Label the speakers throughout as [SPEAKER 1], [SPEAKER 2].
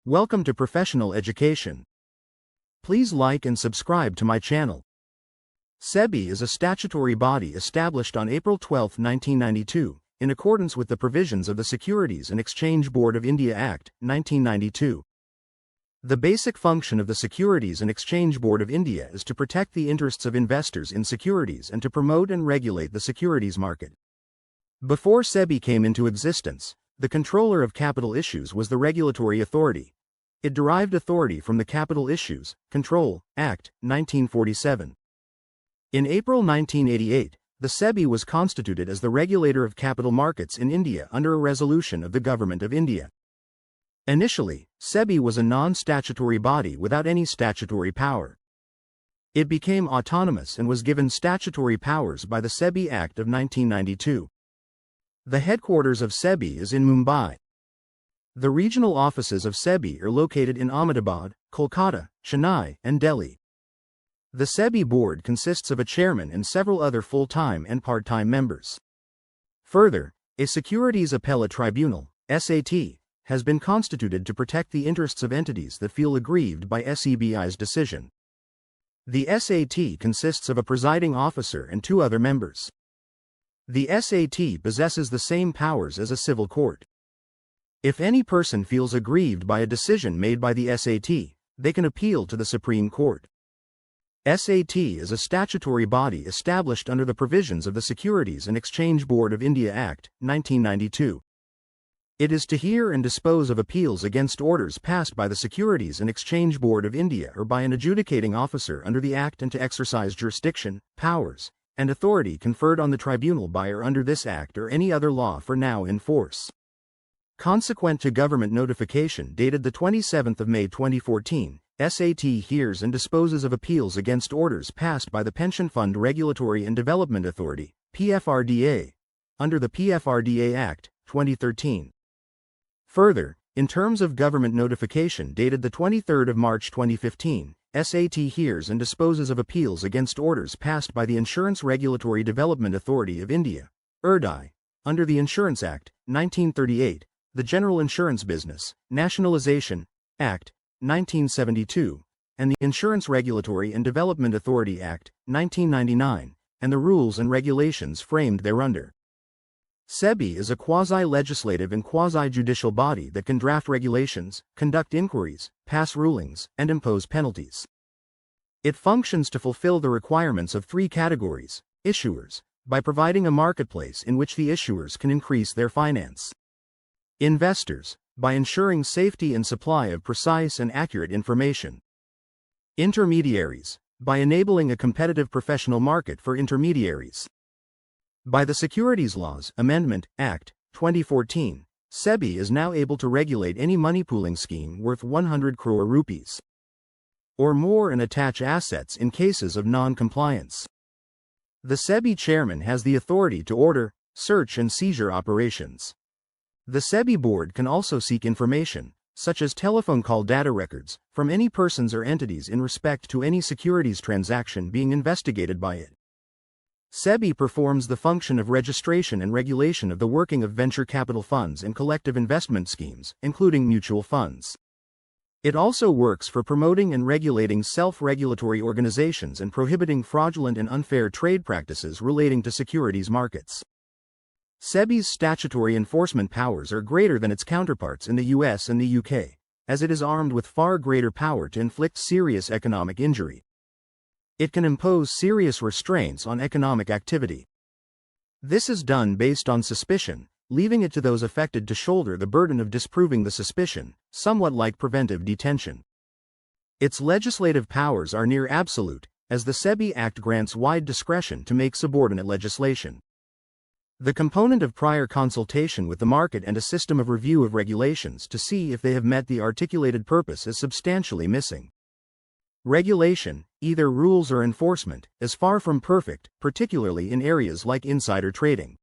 [SPEAKER 1] Welcome to Professional Education. Please like and subscribe to my channel. SEBI is a statutory body established on April 12, 1992, in accordance with the provisions of the Securities and Exchange Board of India Act, 1992. The basic function of the Securities and Exchange Board of India is to protect the interests of investors in securities and to promote and regulate the securities market. Before SEBI came into existence, the Controller of Capital Issues was the regulatory authority. It derived authority from the Capital Issues Control Act, 1947. In April 1988, the SEBI was constituted as the regulator of capital markets in India under a resolution of the Government of India. Initially, SEBI was a non-statutory body without any statutory power. It became autonomous and was given statutory powers by the SEBI Act of 1992. The headquarters of SEBI is in Mumbai. The regional offices of SEBI are located in Ahmedabad, Kolkata, Chennai, and Delhi. The SEBI board consists of a chairman and several other full-time and part-time members. Further, a Securities Appellate Tribunal, SAT, has been constituted to protect the interests of entities that feel aggrieved by SEBI's decision. The SAT consists of a presiding officer and 2 other members. The SAT possesses the same powers as a civil court. If any person feels aggrieved by a decision made by the SAT, they can appeal to the Supreme Court. SAT is a statutory body established under the provisions of the Securities and Exchange Board of India Act, 1992. It is to hear and dispose of appeals against orders passed by the Securities and Exchange Board of India or by an adjudicating officer under the Act and to exercise jurisdiction, powers, and authority conferred on the tribunal by or under this Act or any other law for now in force. Consequent to government notification dated the 27th of May 2014, SAT hears and disposes of appeals against orders passed by the Pension Fund Regulatory and Development Authority, PFRDA, under the PFRDA Act, 2013. Further, in terms of government notification dated the 23rd of March 2015, SAT hears and disposes of appeals against orders passed by the Insurance Regulatory Development Authority of India, IRDAI, under the Insurance Act, 1938, the General Insurance Business, Nationalization, Act, 1972, and the Insurance Regulatory and Development Authority Act, 1999, and the rules and regulations framed thereunder. SEBI is a quasi-legislative and quasi-judicial body that can draft regulations, conduct inquiries, pass rulings, and impose penalties. It functions to fulfill the requirements of 3 categories: issuers, by providing a marketplace in which the issuers can increase their finance; investors, by ensuring safety and supply of precise and accurate information; intermediaries, by enabling a competitive professional market for intermediaries. By the Securities Laws Amendment Act, 2014, SEBI is now able to regulate any money pooling scheme worth 100 crore rupees or more and attach assets in cases of non-compliance. The SEBI chairman has the authority to order search and seizure operations. The SEBI board can also seek information, such as telephone call data records, from any persons or entities in respect to any securities transaction being investigated by it. SEBI performs the function of registration and regulation of the working of venture capital funds and collective investment schemes, including mutual funds. It also works for promoting and regulating self-regulatory organizations and prohibiting fraudulent and unfair trade practices relating to securities markets. SEBI's statutory enforcement powers are greater than its counterparts in the US and the UK, as it is armed with far greater power to inflict serious economic injury. It can impose serious restraints on economic activity. This is done based on suspicion, leaving it to those affected to shoulder the burden of disproving the suspicion, somewhat like preventive detention. Its legislative powers are near absolute, as the SEBI Act grants wide discretion to make subordinate legislation. The component of prior consultation with the market and a system of review of regulations to see if they have met the articulated purpose is substantially missing. Regulation, either rules or enforcement, is far from perfect, particularly in areas like insider trading.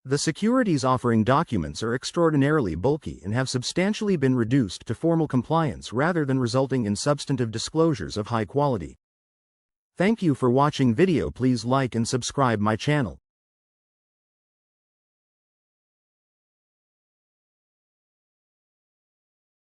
[SPEAKER 1] The securities offering documents are extraordinarily bulky and have substantially been reduced to formal compliance rather than resulting in substantive disclosures of high quality. Thank you for watching video. Please like and subscribe my channel.